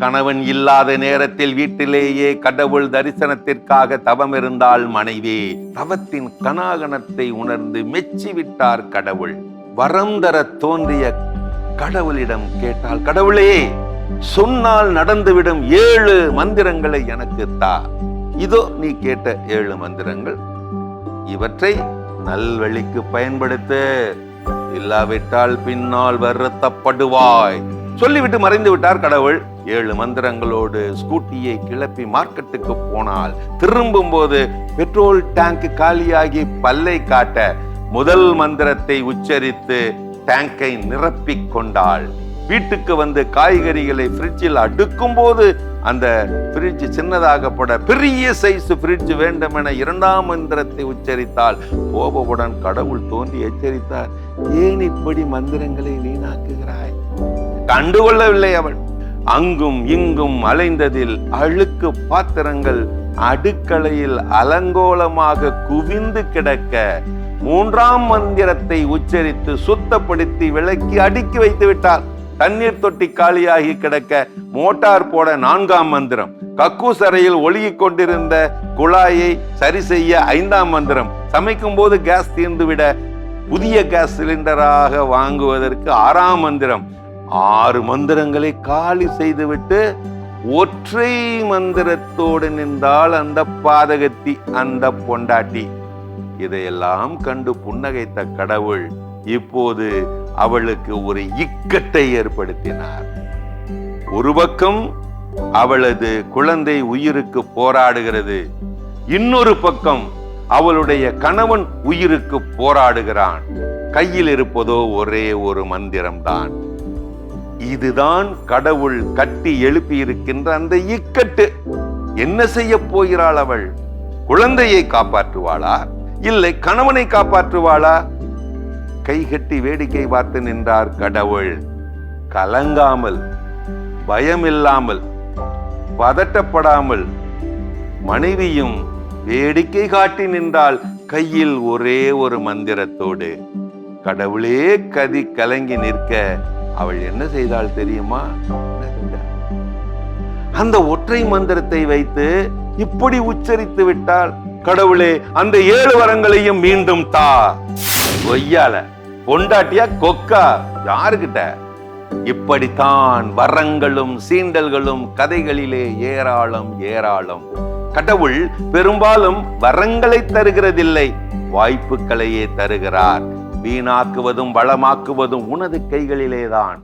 கணவன் இல்லாத நேரத்தில் வீட்டிலேயே கடவுள் தரிசனத்திற்காக தவம் இருந்தால் மனைவி தவத்தின் கனாகனத்தை உணர்ந்து மெச்சிவிட்டார் கடவுள். வரம் தர தோன்றிய கடவுளிடம் கேட்டால், கடவுளே, சொன்னால் நடந்துவிடும் 7 மந்திரங்களை எனக்கு தா. இதோ நீ கேட்ட 7 மந்திரங்கள். இவற்றை நல்வழிக்கு பயன்படுத்து, இல்லாவிட்டால் பின்னால் வருத்தப்படுவாய். சொல்லிவிட்டு மறைந்து விட்டார் கடவுள். 7 மந்திரங்களோடு ஸ்கூட்டியை கிளப்பி மார்க்கெட்டுக்கு போனால், திரும்பும் போது பெட்ரோல் டேங்க் காலியாகி பல்லை காட்ட முதல் மந்திரத்தை உச்சரித்து டேங்கை நிரப்பிக் கொண்டாள். வீட்டுக்கு வந்து காய்கறிகளை ஃப்ரிட்ஜில் அடுக்கும் போது அந்த ஃப்ரிட்ஜ் சின்னதாகப்பட பெரிய சைஸ் ஃப்ரிட்ஜ் வேண்டும் என 2ஆம் மந்திரத்தை உச்சரித்தால் கோபவுடன் கடவுள் தோன்றி எச்சரித்தார், ஏன் இப்படி மந்திரங்களை வீணாக்குகிறாய்? கண்டுகொள்ளவில்லை அவள். அங்கும் இங்கும் அலைந்ததில் அழுக்கு பாத்திரங்கள் அடுக்களையில் அலங்கோலமாக குவிந்து கிடக்க 3ஆம் மந்திரத்தை உச்சரித்து சுத்தப்படுத்தி விளக்கி அடுக்கி வைத்து விட்டார். தண்ணீர் தொட்டி காலியாகி கிடக்க மோட்டார் போட 4ஆம் மந்திரம். கக்கூஸ் அறையில் ஒழுகிக் கொண்டிருந்த குழாயை சரி செய்ய 5ஆம் மந்திரம். சமைக்கும் போது கேஸ் தீர்ந்துவிட புதிய கேஸ் சிலிண்டராக வாங்குவதற்கு 6ஆம் மந்திரம். 6 மந்திரங்களை காலி செய்துவிட்டு ஒற்றை மந்திரத்தோடு நின்றால் அந்த பாதகத்தி, அந்த பொண்டாட்டி. இதையெல்லாம் கண்டு புன்னகைத்த கடவுள் இப்போது அவளுக்கு ஒரு இக்கட்டை ஏற்படுத்தினார். ஒரு பக்கம் அவளது குழந்தை உயிருக்கு போராடுகிறது, இன்னொரு பக்கம் அவளுடைய கணவன் உயிருக்கு போராடுகிறான். கையில் இருப்பதோ ஒரே ஒரு மந்திரம்தான். இதுதான் கடவுள் கட்டி எழுப்பி இருக்கின்ற அந்த இக்கட்டு. என்ன செய்ய போகிறாள் அவள்? குழந்தையை காப்பாற்றுவாளா, இல்லை கணவனை காப்பாற்றுவாளா? கைகட்டி வேடிக்கை பார்த்து நின்றார் கடவுள். கலங்காமல், பயமில்லாமல், பதட்டப்படாமல் மனைவியும் வேடிக்கை காட்டி நின்றால் கையில் ஒரே ஒரு மந்திரத்தோடு. கடவுளே கதி கலங்கி நிற்க அவள் என்ன செய்தாள் தெரியுமா? அந்த ஒற்றை மந்திரத்தை வைத்து இப்படி உச்சரித்து விட்டாள், கடவுளே, அந்த 7 வரங்களையும் மீண்டும் தா. கொய்யால பொண்டாட்டியா கொக்கா யாருக்கிட்ட? இப்படித்தான் வரங்களும் சீண்டல்களும் கதைகளிலே ஏராளம் ஏராளம். கடவுள் பெரும்பாலும் வரங்களை தருகிறதில்லை, வாய்ப்புகளையே தருகிறார். வீணாக்குவதும் வளமாக்குவதும் உனது கைகளிலேதான்.